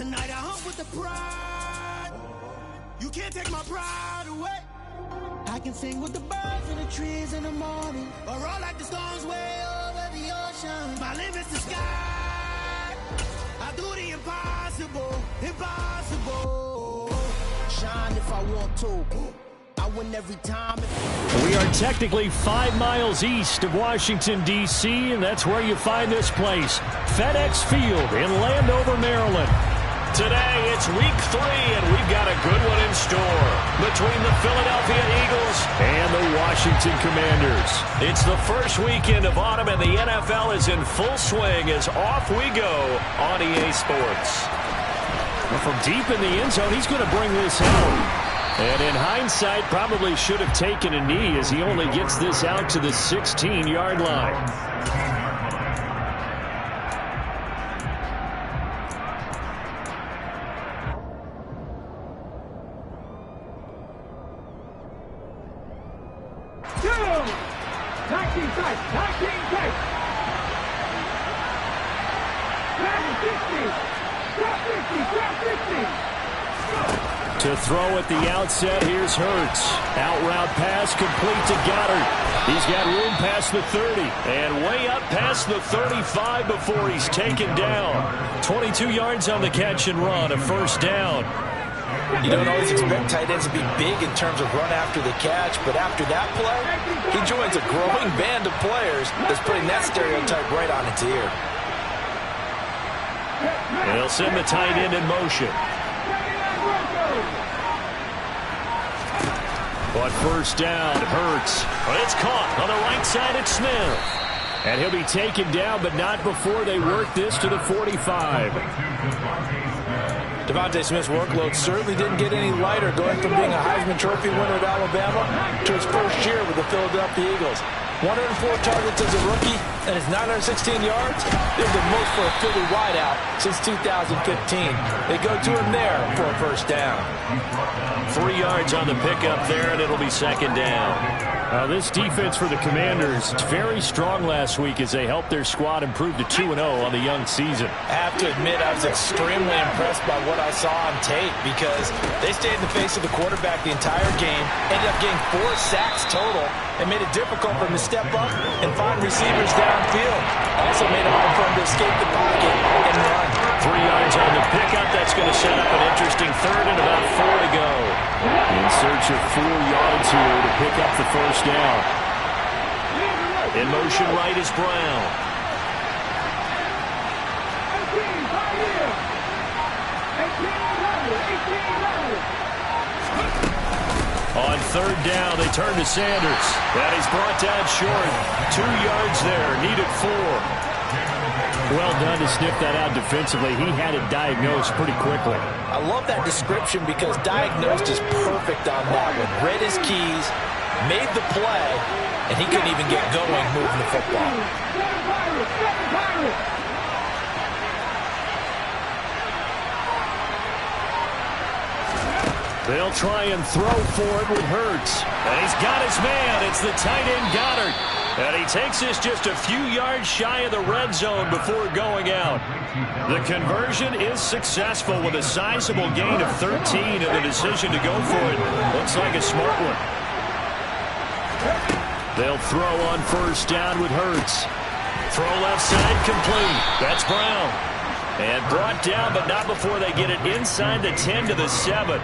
Tonight I hunt with the pride. You can't take my pride away. I can sing with the birds and the trees in the morning, or roll like the storms way over the ocean. My limit's the sky. I do the impossible, impossible. Shine if I want to. I win every time. We are technically 5 miles east of Washington, D.C., and that's where you find this place, FedEx Field in Landover, Maryland. Today, it's week 3, and we've got a good one in store between the Philadelphia Eagles and the Washington Commanders. It's the first weekend of autumn, and the NFL is in full swing as off we go on EA Sports. Well, from deep in the end zone, he's going to bring this out. And in hindsight, probably should have taken a knee as he only gets this out to the 16-yard line. To throw at the outset, here's Hurts. Out route pass complete to Goddard. He's got room past the 30 and way up past the 35 before he's taken down. 22 yards on the catch and run, a first down. You don't always expect tight ends to be big in terms of run after the catch, but after that play, he joins a growing band of players that's putting that stereotype right on its ear. They'll send the tight end in motion. But first down, Hurts. But it's caught on the right side at Smith. And he'll be taken down, but not before they work this to the 45. Devontae Smith's workload certainly didn't get any lighter going from being a Heisman Trophy winner at Alabama to his first year with the Philadelphia Eagles. 104 targets as a rookie and his 916 yards. They're the most for a Philly wideout since 2015. They go to him there for a first down. 3 yards on the pickup there, and it'll be second down. This defense for the Commanders is very strong last week as they helped their squad improve to 2-0 on the young season. I have to admit, I was extremely impressed by what I saw on tape because they stayed in the face of the quarterback the entire game, ended up getting 4 sacks total, and made it difficult for him to step up and find receivers downfield. Also made it hard for him to escape the pocket and run. 3 yards on the pickup. That's going to set up an interesting third and about 4 to go. In search of 4 yards here to pick up the first down. In motion right is Brown. On third down, they turn to Sanders. That is brought down short. 2 yards there, needed 4. Well done to sniff that out defensively. He had it diagnosed pretty quickly. I love that description because diagnosed is perfect on that one. Read his keys, made the play, and he couldn't even get going moving the football. They'll try and throw for it with Hurts. And he's got his man. It's the tight end Goddard. And he takes this just a few yards shy of the red zone before going out. The conversion is successful with a sizable gain of 13, and the decision to go for it looks like a smart one. They'll throw on first down with Hurts. Throw left side complete. That's Brown. And brought down, but not before they get it inside the 10 to the 7.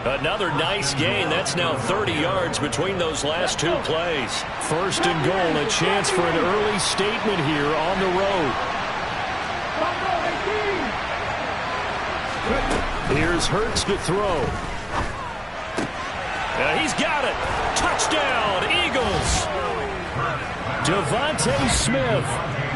Another nice gain. That's now 30 yards between those last 2 plays. First and goal, a chance for an early statement here on the road. Here's Hurts to throw. He's got it. Touchdown, Eagles. Devontae Smith,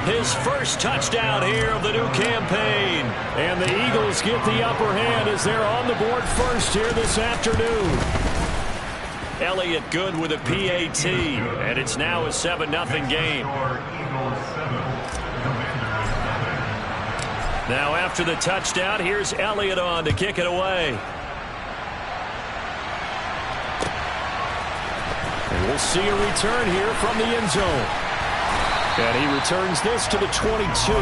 his first touchdown here of the new campaign. And the Eagles get the upper hand as they're on the board first here this afternoon. Elliott good with a PAT, and it's now a 7-0 game. Now after the touchdown, here's Elliott on to kick it away. And we'll see a return here from the end zone. And he returns this to the 22.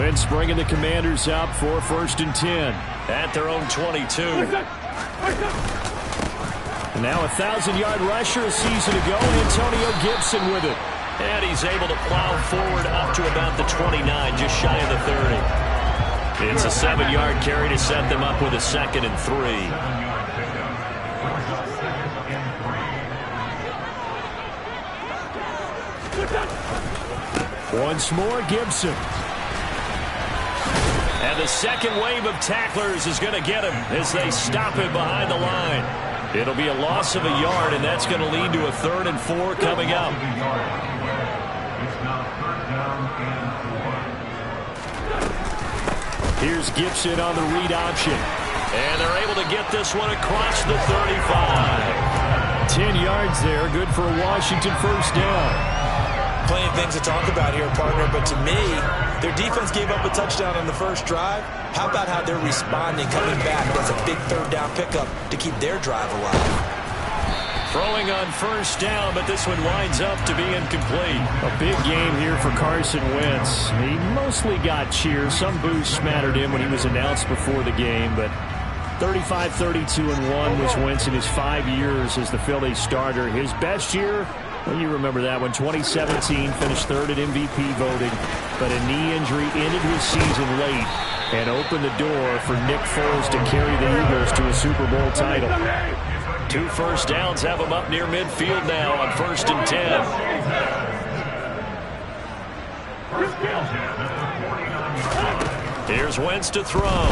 Wentz bringing the Commanders up for 1st and 10 at their own 22. And now a 1,000-yard rusher a season ago, Antonio Gibson with it. And he's able to plow forward up to about the 29, just shy of the 30. It's a 7-yard carry to set them up with a 2nd and 3. Once more, Gibson. And the second wave of tacklers is going to get him as they stop him behind the line. It'll be a loss of a yard, and that's going to lead to a 3rd and 4 coming up. Here's Gibson on the read option. And they're able to get this one across the 35. 10 yards there, good for a Washington 1st down. Plenty of things to talk about here, partner, but to me, their defense gave up a touchdown on the first drive. How about how they're responding, coming back? That's a big 3rd down pickup to keep their drive alive. Throwing on 1st down, but this one winds up to be incomplete. A big game here for Carson Wentz. He mostly got cheers. Some boos smattered him when he was announced before the game, but 35-32-1 was Wentz in his 5 years as the Philly starter. His best year, well, you remember that one, 2017, finished 3rd at MVP voting, but a knee injury ended his season late and opened the door for Nick Foles to carry the Eagles to a Super Bowl title. 2 first downs have them up near midfield now on 1st and 10. Here's Wentz to throw.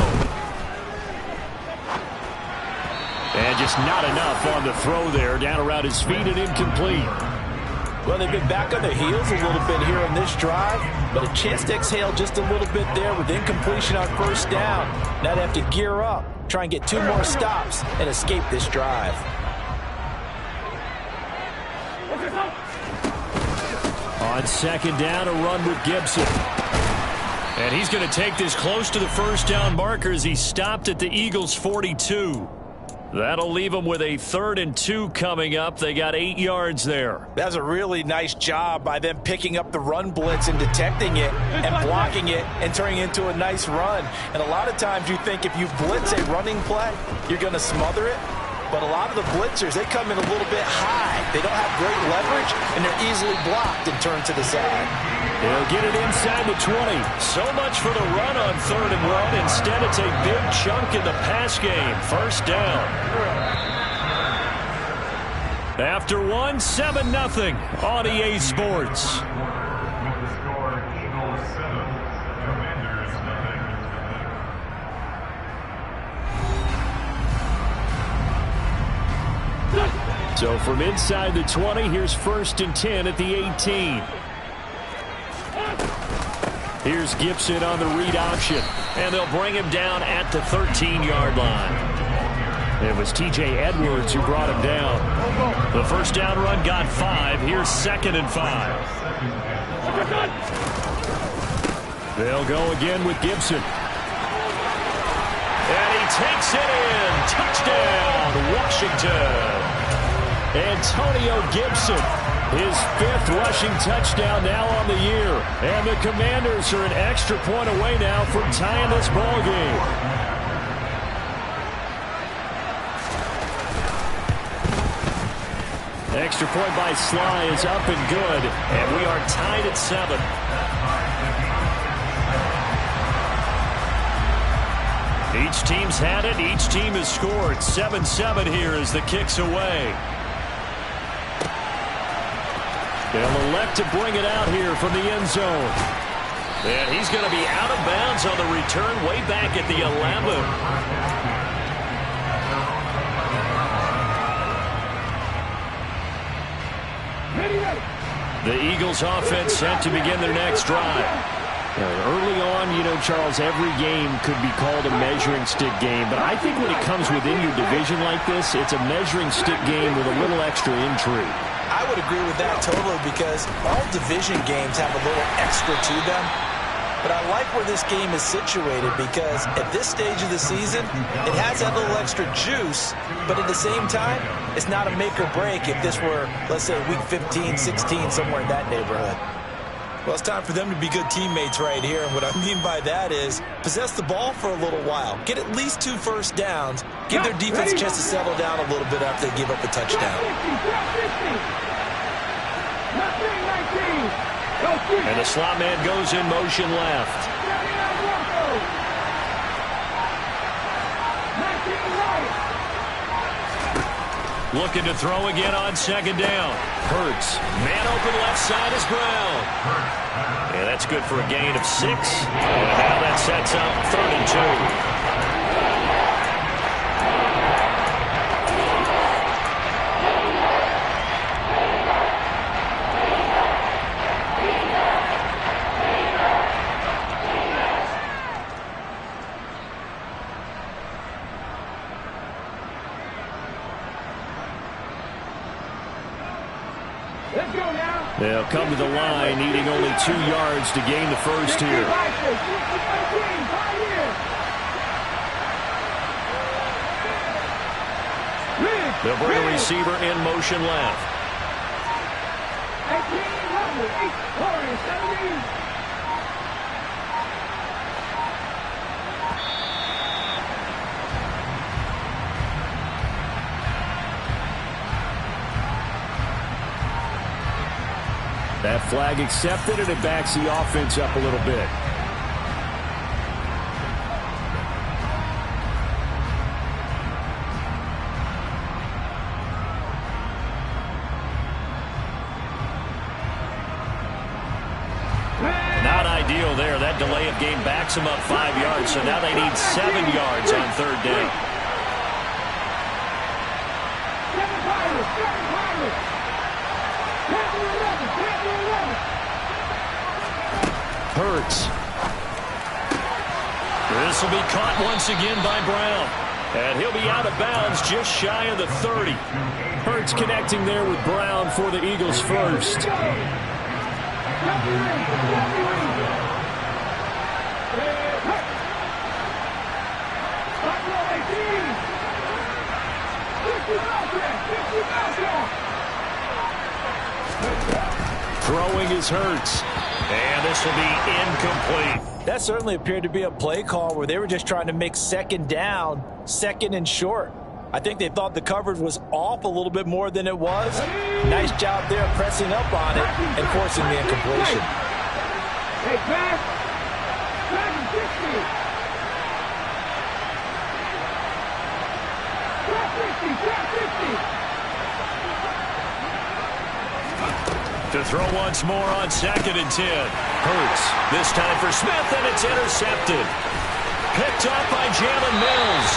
And just not enough on the throw there. Down around his feet and incomplete. Well, they've been back on their heels a little bit here on this drive, but a chance to exhale just a little bit there with incompletion on 1st down. Now they have to gear up, try and get 2 more stops, and escape this drive. On 2nd down, a run with Gibson. And he's going to take this close to the 1st down marker as he stopped at the Eagles' 42. That'll leave them with a 3rd and 2 coming up. They got 8 yards there. That was a really nice job by them picking up the run blitz and detecting it and blocking it and turning it into a nice run. And a lot of times you think if you blitz a running play, you're going to smother it. But a lot of the blitzers, they come in a little bit high. They don't have great leverage, and they're easily blocked and turned to the side. They'll get it inside the 20. So much for the run on 3rd and 1. Instead, it's a big chunk in the pass game. 1st down. After 1, 7-0 on EA Sports. So from inside the 20, here's 1st and 10 at the 18. Here's Gibson on the read option. And they'll bring him down at the 13-yard line. It was T.J. Edwards who brought him down. The 1st down run got 5. Here's 2nd and 5. They'll go again with Gibson. And he takes it in. Touchdown, Washington. Antonio Gibson, his 5th rushing touchdown now on the year. And the Commanders are an extra point away now from tying this ball game. Extra point by Sly is up and good. And we are tied at 7. Each team's had it. Each team has scored. 7-7 here as the kick's away. They'll elect to bring it out here from the end zone. And he's going to be out of bounds on the return way back at the 11. The Eagles offense set to begin their next drive. Early on, you know, Charles, every game could be called a measuring stick game. But I think when it comes within your division like this, it's a measuring stick game with a little extra intrigue. I would agree with that totally because all division games have a little extra to them. But I like where this game is situated because at this stage of the season, it has that little extra juice, but at the same time, it's not a make or break if this were, let's say, week 15, 16, somewhere in that neighborhood. Well, it's time for them to be good teammates right here. And what I mean by that is possess the ball for a little while. Get at least 2 first downs. Give their defense a chance to settle down a little bit after they give up a touchdown. And the slot man goes in motion left. Looking to throw again on second down. Hurts. Man open left side is Brown. Yeah, that's good for a gain of 6. And now that sets up 3rd and 2. They'll come to the line, needing only 2 yards to gain the first here. They'll bring a receiver in motion left. That flag accepted, and it backs the offense up a little bit. Not ideal there. That delay of game backs them up 5 yards, so now they need 7 yards on 3rd down. Hurts. This will be caught once again by Brown. And he'll be out of bounds just shy of the 30. Hurts connecting there with Brown for the Eagles first. Throwing is Hurts. And this will be incomplete. That certainly appeared to be a play call where they were just trying to make second down, 2nd and short. I think they thought the coverage was off a little bit more than it was. Nice job there pressing up on it and forcing the incompletion. Hey, pass. To throw once more on 2nd and 10. Hurts. This time for Smith, and it's intercepted. Picked up by Jalen Mills.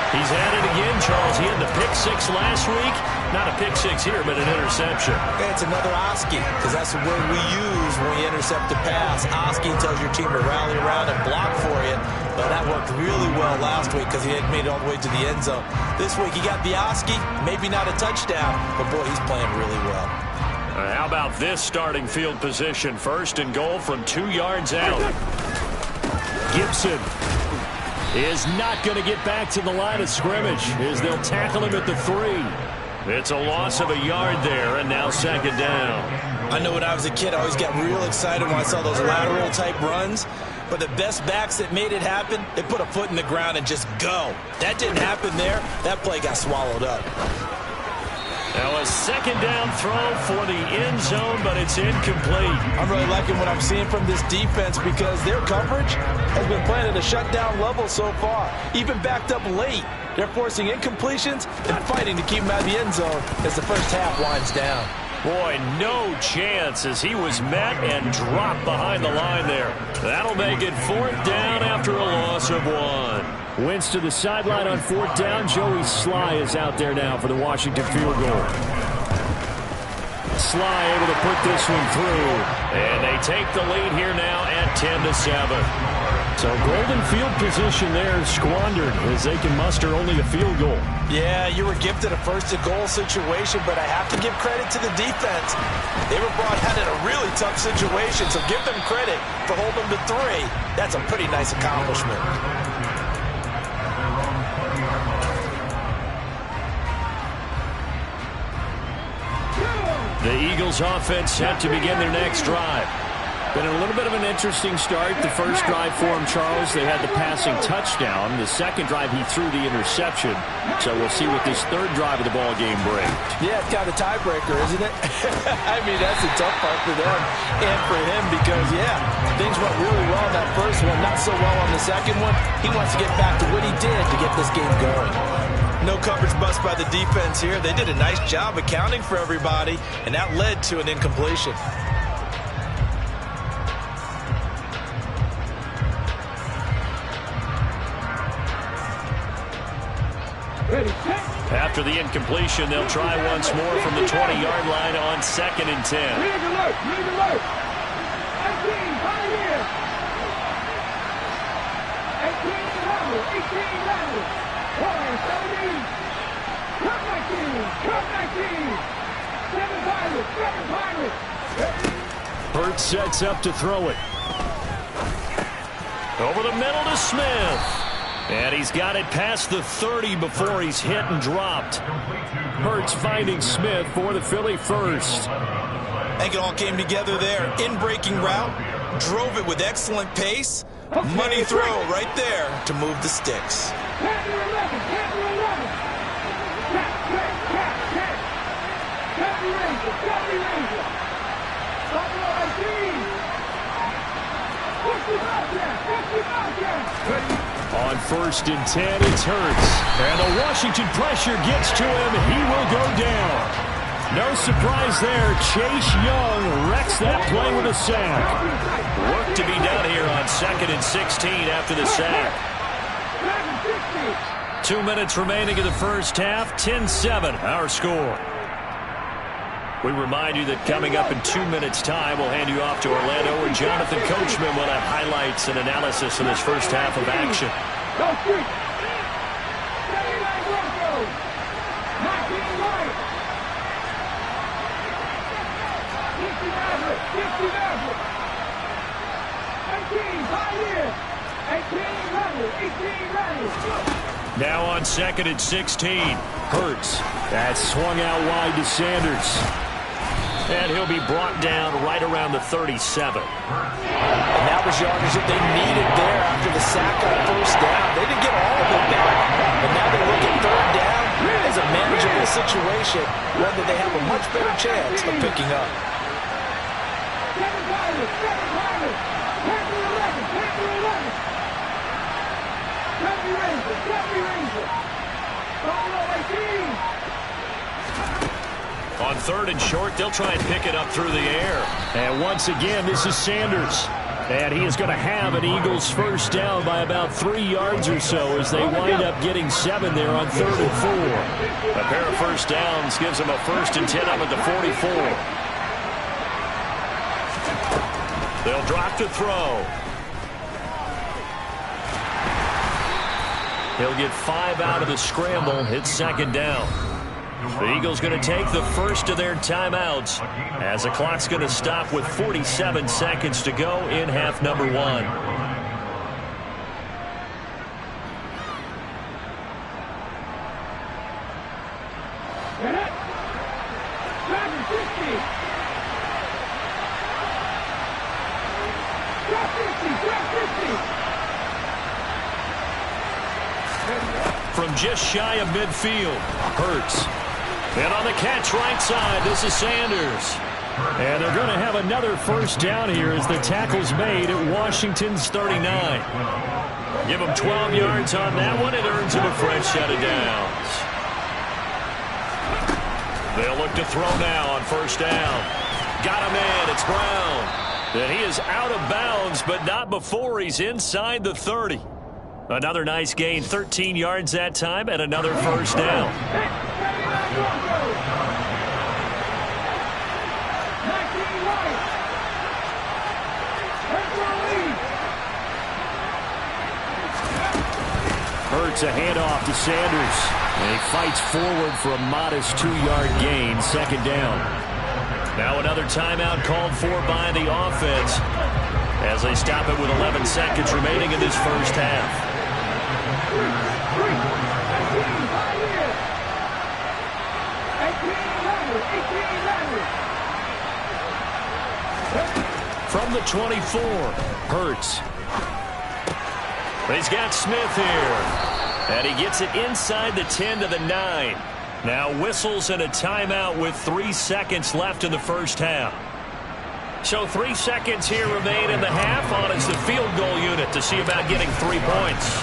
He's at it again, Charles. He had the pick 6 last week. Not a pick 6 here, but an interception. Yeah, it's another Oski, because that's the word we use when we intercept a pass. Oski tells your team to rally around and block for you. Well, that worked really well last week because he had made it all the way to the end zone. This week he got the Oski, maybe not a touchdown, but boy, he's playing really well. How about this starting field position? 1st and goal from 2 yards out. Gibson is not going to get back to the line of scrimmage as they'll tackle him at the 3. It's a loss of a yard there, and now 2nd down. I know when I was a kid, I always got real excited when I saw those lateral type runs. But the best backs that made it happen, they put a foot in the ground and just go. That didn't happen there. That play got swallowed up. Now a 2nd down throw for the end zone, but it's incomplete. I'm really liking what I'm seeing from this defense because their coverage has been playing at a shutdown level so far. Even backed up late, they're forcing incompletions and fighting to keep them out of the end zone as the first half winds down. Boy, no chance as he was met and dropped behind the line there. That'll make it 4th down after a loss of 1. Wentz to the sideline on 4th down. Joey Sly is out there now for the Washington field goal. Sly able to put this one through. And they take the lead here now at 10-7. So golden field position there squandered as they can muster only a field goal. Yeah, you were gifted a 1st and goal situation, but I have to give credit to the defense. They were brought out in a really tough situation, so give them credit for holding them to 3. That's a pretty nice accomplishment. The Eagles offense set to begin their next drive. Been a little bit of an interesting start. The first drive for him, Charles, they had the passing touchdown. The second drive, he threw the interception. So we'll see what this third drive of the ball game brings. Yeah, it's kind of a tiebreaker, isn't it? I mean, that's the tough part for them and for him because, yeah, things went really well in that first one, not so well on the second one. He wants to get back to what he did to get this game going. No coverage bust by the defense here. They did a nice job accounting for everybody, and that led to an incompletion. After the incompletion, they'll try once more from the 20-yard line on 2nd and 10. Lead alert! 18, Pioneer! 18, level! 18, level! 17! Come 19! 7 Pirates! Hurts sets up to throw it. Over the middle to Smith. And he's got it past the 30 before he's hit and dropped. Hurts finding Smith for the Philly first. I think it all came together there. In-breaking route, drove it with excellent pace. Money throw right there to move the sticks. On 1st and 10, it's Hurts. And the Washington pressure gets to him. He will go down. No surprise there. Chase Young wrecks that play with a sack. Work to be done here on 2nd and 16 after the sack. 2 minutes remaining in the first half. 10-7, our score. We remind you that coming up in 2 minutes' time, we'll hand you off to Orlando, where Jonathan Coachman will have highlights and analysis of this first half of action. Now on 2nd and 16, Hurts. That's swung out wide to Sanders. And he'll be brought down right around the 37. And that was yardage that they needed there after the sack on 1st down. They didn't get all of it back. But now they look at 3rd down as a manageable situation, one that they have a much better chance of picking up. On 3rd and short, they'll try and pick it up through the air. And once again, this is Sanders. And he is going to have an Eagles first down by about 3 yards or so as they wind up getting 7 there on 3rd and 4. A pair of first downs gives them a 1st and 10 up at the 44. They'll drop to throw. He'll get 5 out of the scramble. It's 2nd down. The Eagles going to take the first of their timeouts as the clock's going to stop with 47 seconds to go in half number 1. From just shy of midfield, Hurts. And on the catch right side, this is Sanders. And they're going to have another first down here as the tackle's made at Washington's 39. Give them 12 yards on that one. It earns them a fresh set of downs. They'll look to throw now on 1st down. Got him in. It's Brown. And he is out of bounds, but not before he's inside the 30. Another nice gain, 13 yards that time, and another first down. Hurts a handoff to Sanders. And he fights forward for a modest 2-yard gain, 2nd down. Now another timeout called for by the offense as they stop it with 11 seconds remaining in this first half. From the 24, Hurts. He's got Smith here. And he gets it inside the 10 to the 9. Now whistles and a timeout with 3 seconds left in the first half. So 3 seconds here remain in the half. On is the field goal unit to see about getting 3 points.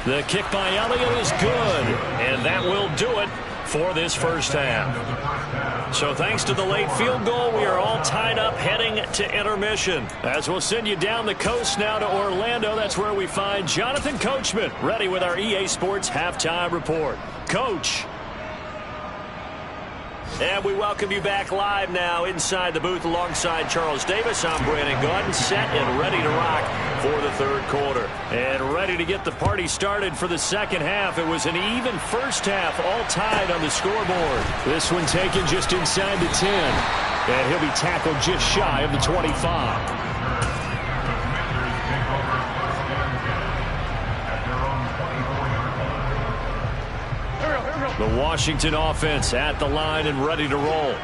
The kick by Elliott is good. And that will do it for this first half. So thanks to the late field goal, we are all tied up heading to intermission. As we'll send you down the coast now to Orlando, that's where we find Jonathan Coachman ready with our EA Sports Halftime Report. Coach. And we welcome you back live now inside the booth alongside Charles Davis. I'm Brandon Gaudin, set and ready to rock for the third quarter. And ready to get the party started for the second half. It was an even first half, all tied on the scoreboard. This one taken just inside the 10. And he'll be tackled just shy of the 25. The Washington offense at the line and ready to roll.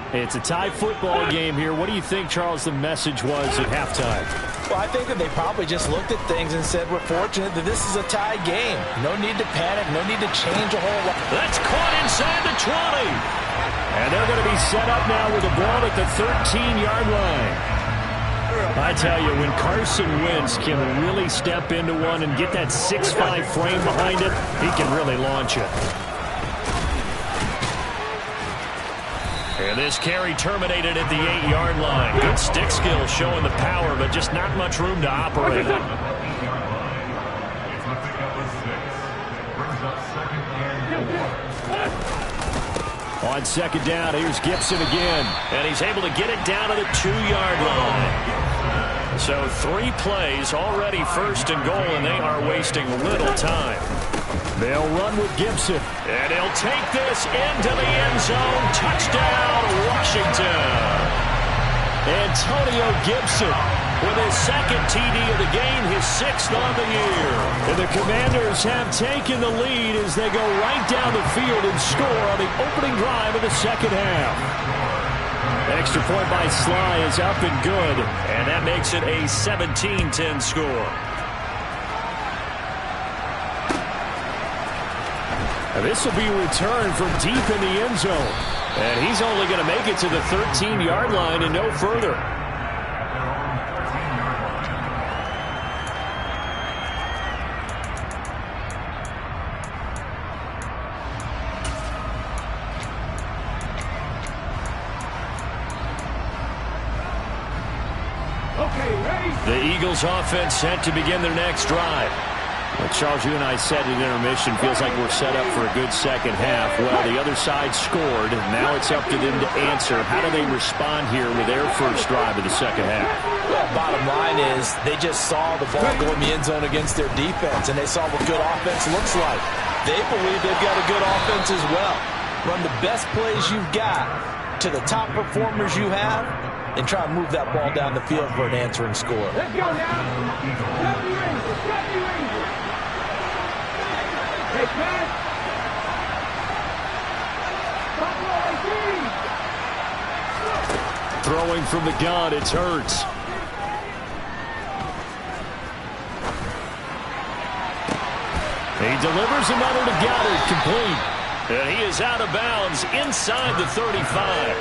It's a tie football game here. What do you think, Charles, the message was at halftime? Well, I think that they probably just looked at things and said, we're fortunate that this is a tie game. No need to panic. No need to change a whole lot. That's caught inside the 20. And they're going to be set up now with the ball at the 13-yard line. I tell you, when Carson Wentz can really step into one and get that 6'5" frame behind it, he can really launch it. And this carry terminated at the 8-yard line. Good stick skill showing the power, but just not much room to operate. On second down, here's Gibson again. And he's able to get it down to the 2-yard line. So 3 plays, already first and goal, and they are wasting little time. They'll run with Gibson. And he'll take this into the end zone. Touchdown, Washington. Antonio Gibson with his second TD of the game, his 6th on the year. And the Commanders have taken the lead as they go right down the field and score on the opening drive of the second half. Extra point by Sly is up and good. And that makes it a 17-10 score. This will be returned from deep in the end zone. And he's only going to make it to the 13-yard line and no further. The Eagles offense set to begin their next drive. Well, Charles, you and I said at intermission, feels like we're set up for a good second half. Well, the other side scored. Now it's up to them to answer. How do they respond here with their first drive of the second half? Well, bottom line is they just saw the ball go in the end zone against their defense, and they saw what good offense looks like. They believe they've got a good offense as well. Run the best plays you've got to the top performers you have, and try and move that ball down the field for an answering score. Let's go now. Hey, man. Throwing from the gun, it's Hurts. He delivers another to Goddard, complete. And he is out of bounds inside the 35.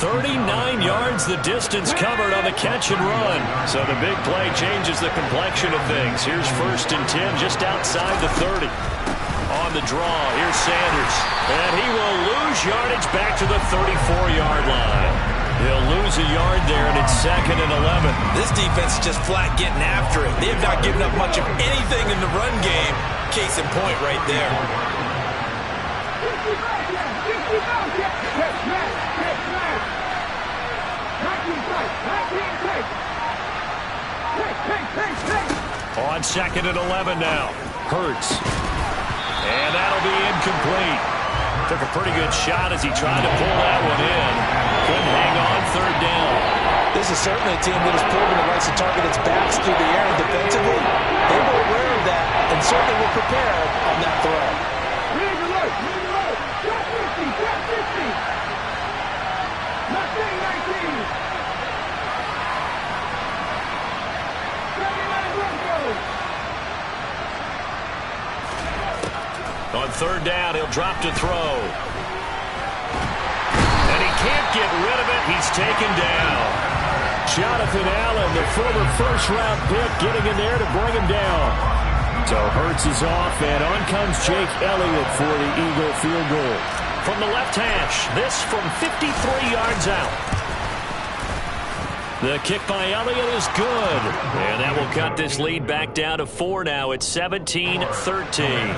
39 yards the distance covered on the catch and run. So the big play changes the complexion of things. Here's 1st and 10 just outside the 30. On the draw, here's Sanders. And he will lose yardage back to the 34-yard line. He'll lose a yard there, and it's 2nd and 11. This defense is just flat getting after it. They have not given up much of anything in the run game. Case in point right there. On 2nd and 11 now. Hurts. And that'll be incomplete. Took a pretty good shot as he tried to pull that one in. Couldn't hang on 3rd down. This is certainly a team that has proven it likes to target its backs through the air and defensively. They were aware of that and certainly were prepared on that throw. Read the look. Drop 50. Not 19. down. He'll drop to throw. And he can't get rid of it. He's taken down. Jonathan Allen, the former first-round pick, getting in there to bring him down. So Hurts is off, and on comes Jake Elliott for the Eagle field goal. From the left hash, this from 53 yards out. The kick by Elliott is good. And that will cut this lead back down to 4 now. It's 17-13.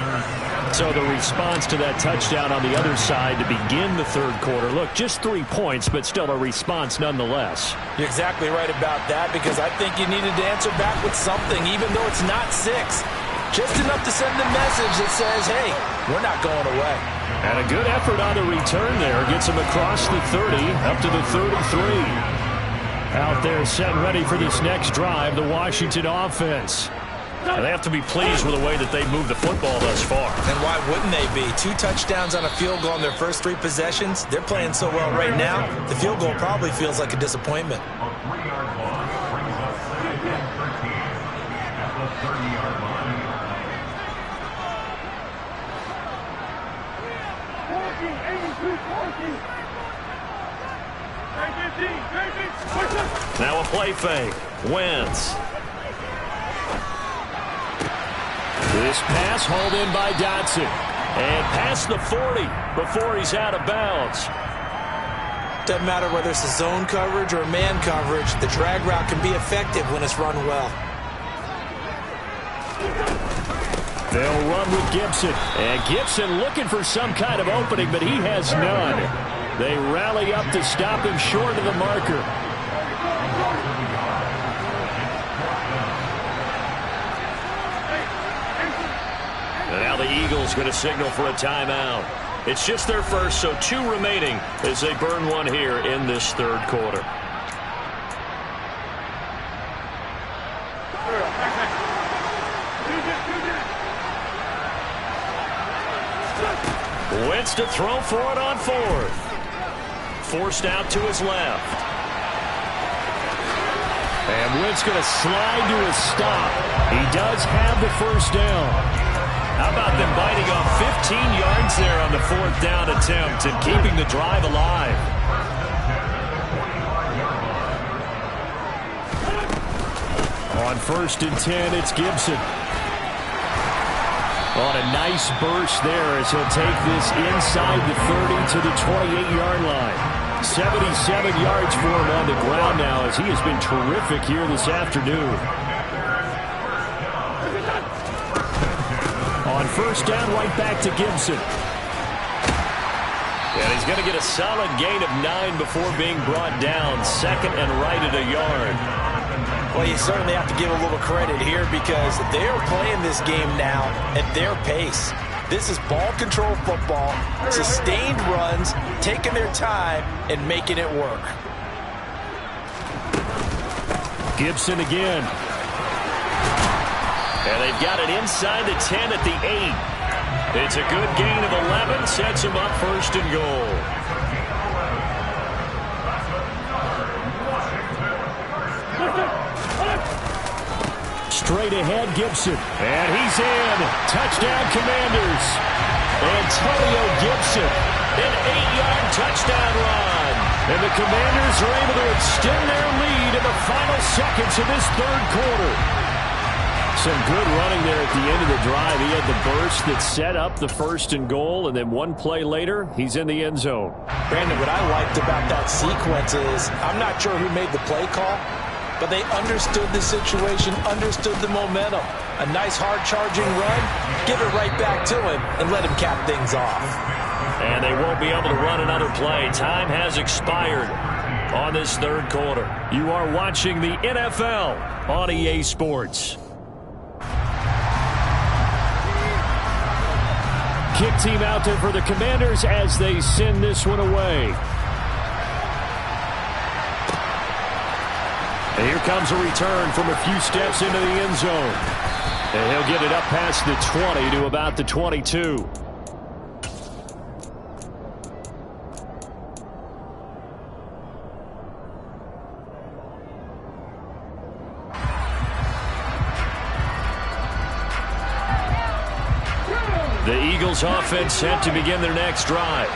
So the response to that touchdown on the other side to begin the third quarter. Look, just 3 points, but still a response nonetheless. You're exactly right about that, because I think you needed to answer back with something, even though it's not 6. Just enough to send the message that says, hey, we're not going away. And a good effort on the return there. Gets him across the 30, up to the 33. Out there set and ready for this next drive, the Washington offense. And they have to be pleased with the way that they've moved the football thus far. And why wouldn't they be? 2 touchdowns on a field goal in their first 3 possessions. They're playing so well right now, the field goal probably feels like a disappointment. Now a play fake. Wentz. This pass hauled in by Dotson. And past the 40 before he's out of bounds. Doesn't matter whether it's a zone coverage or man coverage, the drag route can be effective when it's run well. They'll run with Gibson. And Gibson looking for some kind of opening, but he has none. They rally up to stop him short of the marker. And now the Eagles going to signal for a timeout. It's just their first, so 2 remaining as they burn one here in this third quarter. Wentz to throw for it on 4th. Forced out to his left. And Wentz going to slide to a stop. He does have the first down. How about them biting off 15 yards there on the 4th down attempt and keeping the drive alive? On 1st and 10, it's Gibson. On a nice burst there as he'll take this inside the 30 to the 28-yard line. 77 yards for him on the ground now as he has been terrific here this afternoon. On 1st down, right back to Gibson. And he's going to get a solid gain of 9 before being brought down. 2nd and right at a yard. Well, you certainly have to give a little credit here because they're playing this game now at their pace. This is ball control football, sustained runs, taking their time and making it work. Gibson again. And they've got it inside the 10 at the 8. It's a good gain of 11, sets him up 1st and goal. Straight ahead, Gibson. And he's in. Touchdown, Commanders. Antonio Gibson. An 8-yard touchdown run. And the Commanders are able to extend their lead in the final seconds of this third quarter. Some good running there at the end of the drive. He had the burst that set up the 1st and goal, and then one play later, he's in the end zone. Brandon, what I liked about that sequence is I'm not sure who made the play call, but they understood the situation, understood the momentum. A nice hard-charging run, give it right back to him, and let him cap things off. And they won't be able to run another play. Time has expired on this third quarter. You are watching the NFL on EA Sports. Kick team out there for the Commanders as they send this one away. And here comes a return from a few steps into the end zone. And he'll get it up past the 20 to about the 22. The Eagles offense set to begin their next drive.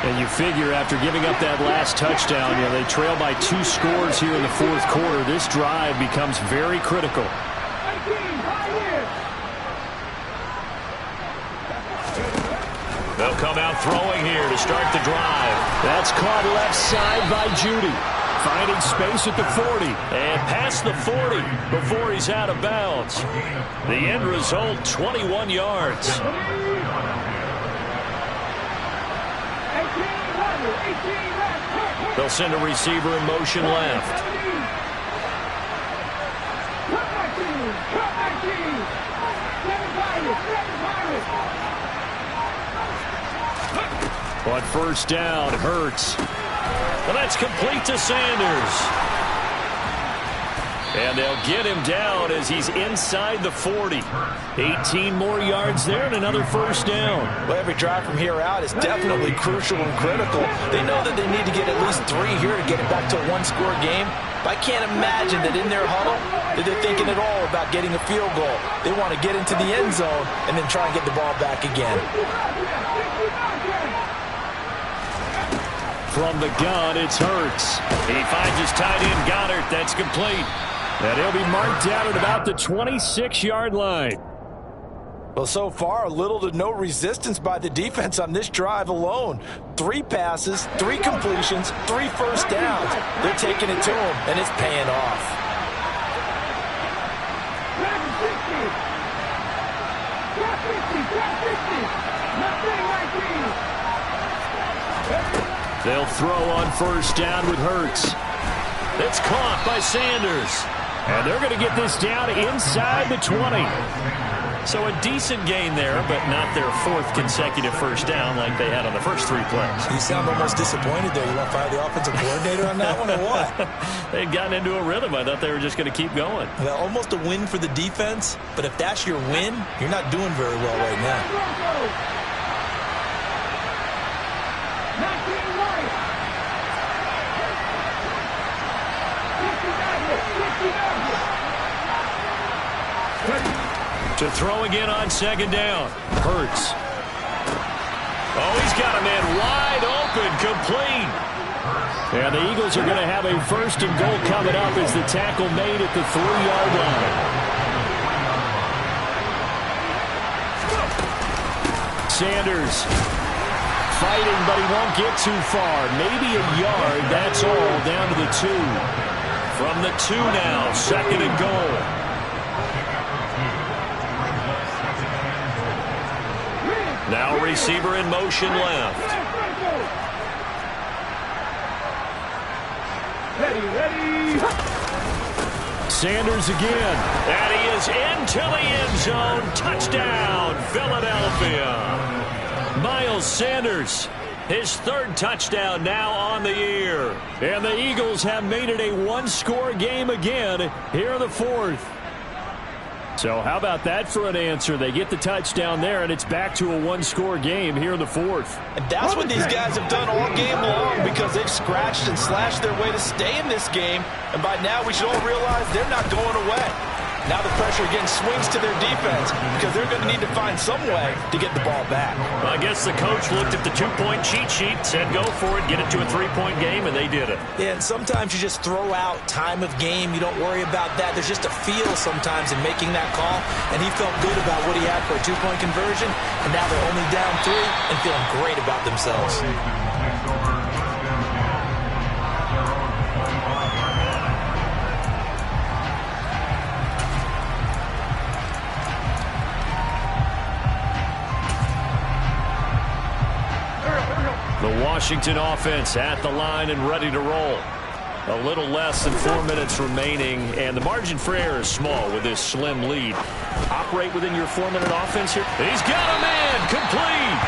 And you figure after giving up that last touchdown, they trail by 2 scores here in the fourth quarter. This drive becomes very critical. They'll come out throwing here to start the drive. That's caught left side by Judy. Finding space at the 40. And past the 40 before he's out of bounds. The end result, 21 yards. They'll send a receiver in motion left. On first down, Hurts. And that's complete to Sanders. And they'll get him down as he's inside the 40. 18 more yards there and another first down. Well, every drive from here out is definitely crucial and critical. They know that they need to get at least 3 here to get it back to a 1-score game. But I can't imagine that in their huddle that they're thinking at all about getting a field goal. They want to get into the end zone and then try and get the ball back again. From the gun, it's Hurts. He finds his tight end, Goddard. That's complete. And he'll be marked down at about the 26-yard line. Well, so far, little to no resistance by the defense on this drive alone. 3 passes, 3 completions, 3 first downs. They're taking it to him, and it's paying off. They'll throw on first down with Hurts. It's caught by Sanders. And they're going to get this down inside the 20. So a decent gain there, but not their 4th consecutive first down like they had on the first 3 plays. You sound almost disappointed there. You want to fire the offensive coordinator on that one or what? They'd gotten into a rhythm. I thought they were just going to keep going. Well, almost a win for the defense, but if that's your win, you're not doing very well right now. To throw again on second down. Hurts. Oh, he's got a man wide open, complete. And the Eagles are going to have a first and goal coming up as the tackle made at the 3-yard line. Sanders fighting, but he won't get too far. Maybe a yard, that's all, down to the 2. From the 2 now, second and goal. Now receiver in motion left. Ready. Sanders again. And he is into the end zone. Touchdown, Philadelphia. Miles Sanders, his 3rd touchdown now on the year. And the Eagles have made it a 1-score game again here in the 4th. So how about that for an answer? They get the touchdown there, and it's back to a 1-score game here in the 4th. And that's what these guys have done all game long because they've scratched and slashed their way to stay in this game. And by now, we should all realize they're not going away. Now the pressure again swings to their defense because they're going to need to find some way to get the ball back. Well, I guess the coach looked at the 2-point cheat sheet, said go for it, get it to a 3-point game, and they did it. Yeah, and sometimes you just throw out time of game. You don't worry about that. There's just a feel sometimes in making that call, and he felt good about what he had for a 2-point conversion, and now they're only down 3 and feeling great about themselves. The Washington offense at the line and ready to roll. A little less than 4 minutes remaining, and the margin for error is small with this slim lead. Operate within your 4-minute offense here. He's got a man, complete.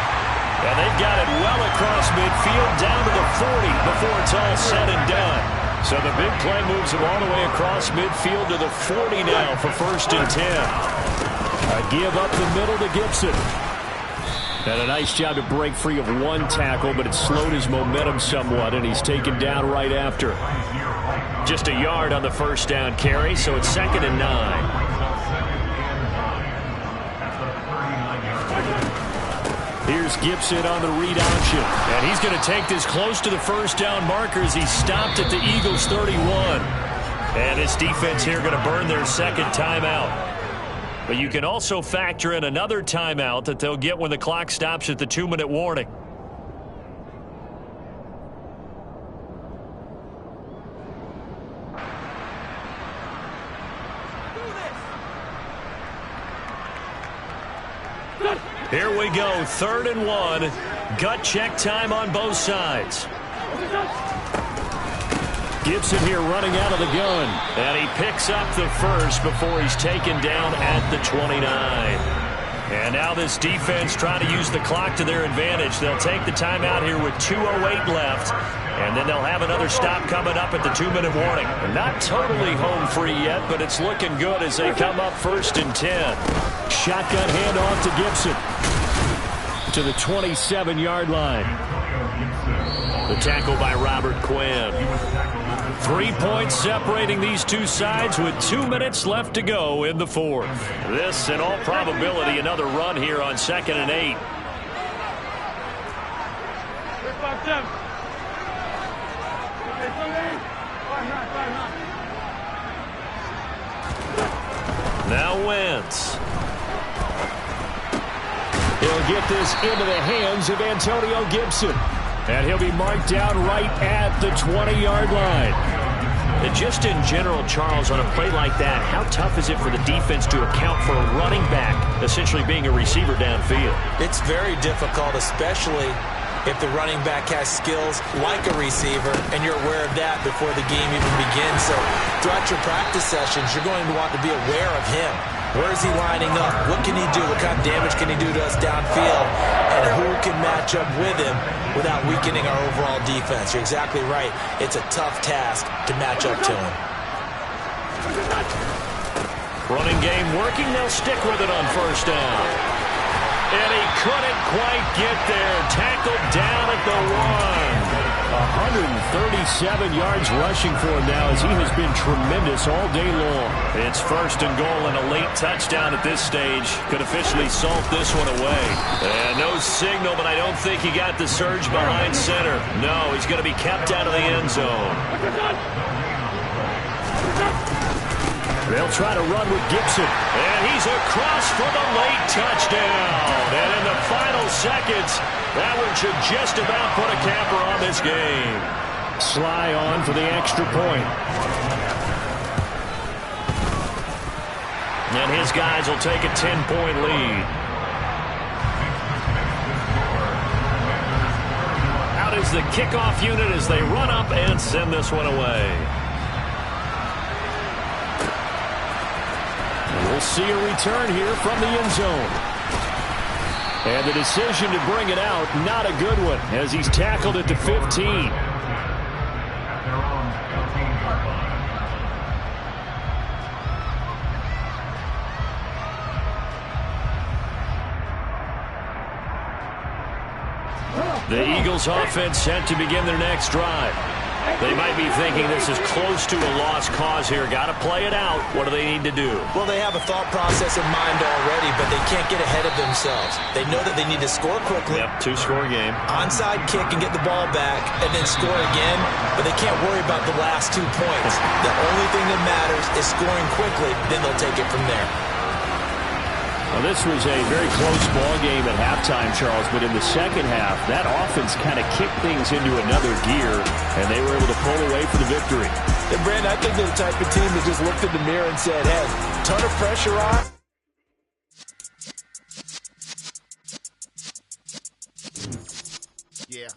And they've got it well across midfield, down to the 40 before it's all said and done. So the big play moves him all the way across midfield to the 40 now for 1st and 10. A give up the middle to Gibson. And a nice job to break free of 1 tackle, but it slowed his momentum somewhat, and he's taken down right after. Just a yard on the first down carry, so it's 2nd and 9. Here's Gibson on the read option. And he's going to take this close to the first down marker as he stopped at the Eagles' 31. And his defense here going to burn their second timeout. But you can also factor in another timeout that they'll get when the clock stops at the 2-minute warning. Here we go, 3rd and 1. Gut check time on both sides. Gibson here running out of the gun. And he picks up the first before he's taken down at the 29. And now this defense trying to use the clock to their advantage. They'll take the timeout here with 2:08 left. And then they'll have another stop coming up at the 2-minute warning. Not totally home free yet, but it's looking good as they come up 1st and 10. Shotgun handoff to Gibson to the 27-yard line. The tackle by Robert Quinn. 3 points separating these two sides with 2 minutes left to go in the 4th. This, in all probability, another run here on 2nd and 8. Now Wentz. He'll get this into the hands of Antonio Gibson. And he'll be marked down right at the 20-yard line. And just in general, Charles, on a play like that, how tough is it for the defense to account for a running back essentially being a receiver downfield? It's very difficult, especially if the running back has skills like a receiver, and you're aware of that before the game even begins. So throughout your practice sessions, you're going to want to be aware of him. Where is he lining up? What can he do? What kind of damage can he do to us downfield? And who can match up with him without weakening our overall defense? You're exactly right. It's a tough task to match up to him. Running game working. They'll stick with it on 1st down. And he couldn't quite get there. Tackled down at the 1. 137 yards rushing for him now as he has been tremendous all day long. It's 1st and goal and a late touchdown at this stage. Could officially salt this one away. And no signal, but I don't think he got the surge behind center. No, he's going to be kept out of the end zone. They'll try to run with Gibson. And he's across for the late touchdown. And in the final seconds, that one should just about put a capper on this game. Sly on for the extra point. And his guys will take a 10-point lead. Out is the kickoff unit as they run up and send this one away. We'll see a return here from the end zone. And the decision to bring it out, not a good one, as he's tackled at the 15. The Eagles offense set to begin their next drive. They might be thinking this is close to a lost cause here. Got to play it out. What do they need to do? Well, they have a thought process in mind already, but they can't get ahead of themselves. They know that they need to score quickly. Yep, 2-score game. Onside kick and get the ball back and then score again, but they can't worry about the last 2 points. The only thing that matters is scoring quickly, then they'll take it from there. Well, this was a very close ball game at halftime, Charles, but in the second half, that offense kind of kicked things into another gear, and they were able to pull away for the victory. And, Brandon, I think they're the type of team that just looked in the mirror and said, hey, ton of pressure on. Yeah.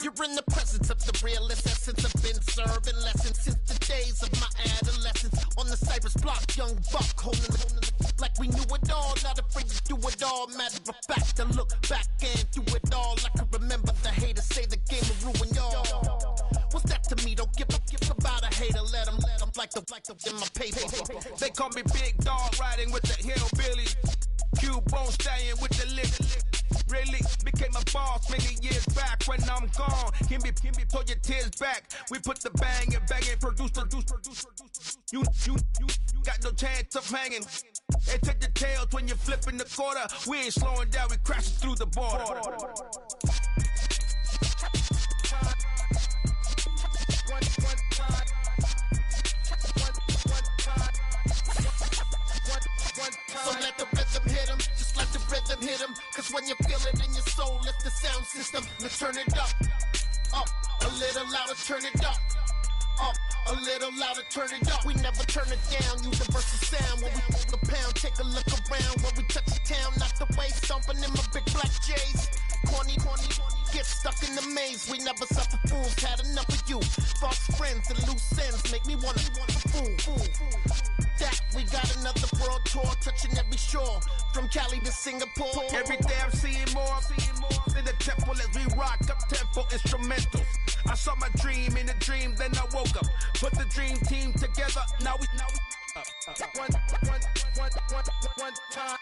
You're in the presence of the realest essence. I've been serving lessons since the days of my adolescence. On the Cypress block, young buck holding it like we knew it all. Not afraid to do it all. Matter of fact, I look back and do it all. I can remember the haters say the game will ruin y'all. What's that to me? Don't give about a hater. Let them like the in my paper. They call me Big Dog, riding with the hillbillies. Q-Bone staying with the lick. Really became a boss many years back. When I'm gone, can be pull your tears back. We put the bang and produce. You got no chance of hanging. They take the tails when you're flipping the quarter. We ain't slowing down, we crashing through the border. So let the rhythm hit him, just let the rhythm hit him. Cause when you feel it in your soul, lift the sound system. Now turn it up, a little louder, turn it up, a little louder, turn it up. We never turn it down, universal sound. When we move the pound, take a look around. When we touch the town, knock the way, stomping in my big black J's. Corny, get stuck in the maze. We never suffer fools, had enough of you. False friends and loose ends make me wanna fool. That we got another world tour, touching every shore, from Cali to Singapore. Every day I'm seeing more in the temple as we rock up tempo instrumentals. I saw my dream in a dream, then I woke up. Put the dream team together, now we one time.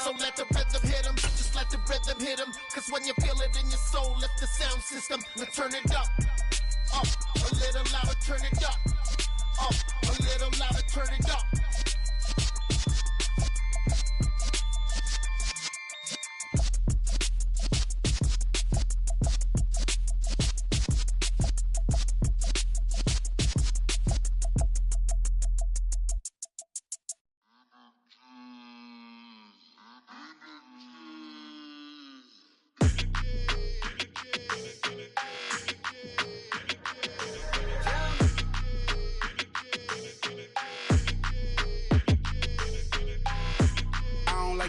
So let the rhythm hit him, just let the rhythm hit him. Cause when you feel it in your soul, lift the sound system. Now turn it up, a little louder, turn it up, a little louder, turn it up.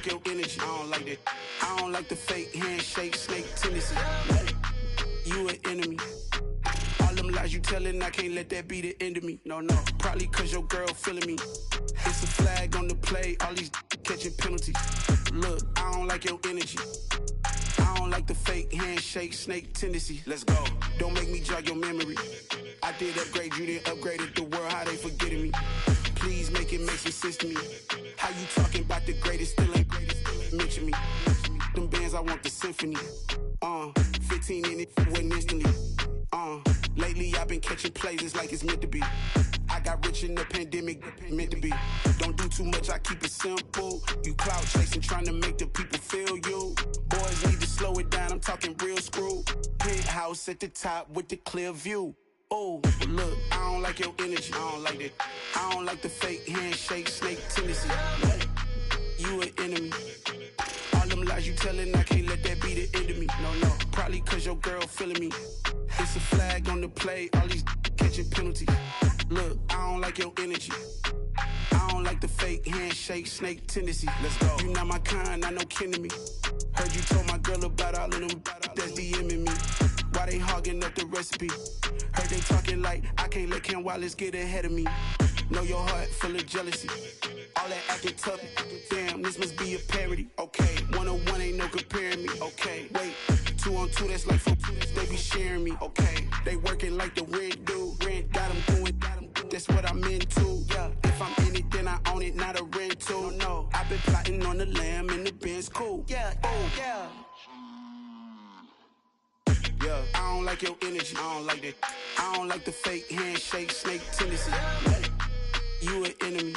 Your energy, I don't like that. I don't like the fake handshake, snake tendency. You an enemy. All them lies you telling, I can't let that be the end of me. No, probably cause your girl feeling me. It's a flag on the play, all these catching penalties. Look, I don't like your energy. I don't like the fake handshake, snake tendency. Let's go. Don't make me jog your memory. I did upgrade, you didn't upgrade it. The world, how they forgetting me. Please make it make some sense to me. How you talking about the greatest, still ain't greatest, mention me. Them bands, I want the symphony. 15 in it, went instantly. Lately I've been catching plays, it's like it's meant to be. I got rich in the pandemic, meant to be. Don't do too much, I keep it simple. You clout chasing, trying to make the people feel you. Boys need to slow it down, I'm talking real screw. Penthouse at the top with the clear view. Oh, look, I don't like your energy, I don't like that. I don't like the fake handshake, snake tendency. You an enemy. All them lies you telling, I can't let that be the end of me. No, probably cause your girl feeling me. It's a flag on the play, all these catching penalties. Look, I don't like your energy. I don't like the fake handshake, snake tendency. Let's go. You not my kind, I know kin to me. Heard you told my girl about all of them that's DMing me. Why they hogging up the recipe? Heard they talking like I can't let Ken Wallace get ahead of me. Know your heart full of jealousy. All that acting tough, damn, this must be a parody. Okay, 1-on-1 ain't no comparing me. Okay, wait, 2-on-2, that's like 4, they be sharing me. Okay, they working like the rent do. Rent got them doing, that's what I'm into. Yeah, if I'm in it, then I own it, not a rental. No, I've been plotting on the lamb and the Benz cool. Yeah, oh, yeah. Yeah, I don't like your energy, I don't like that. I don't like the fake handshake, snake tendency. You an enemy.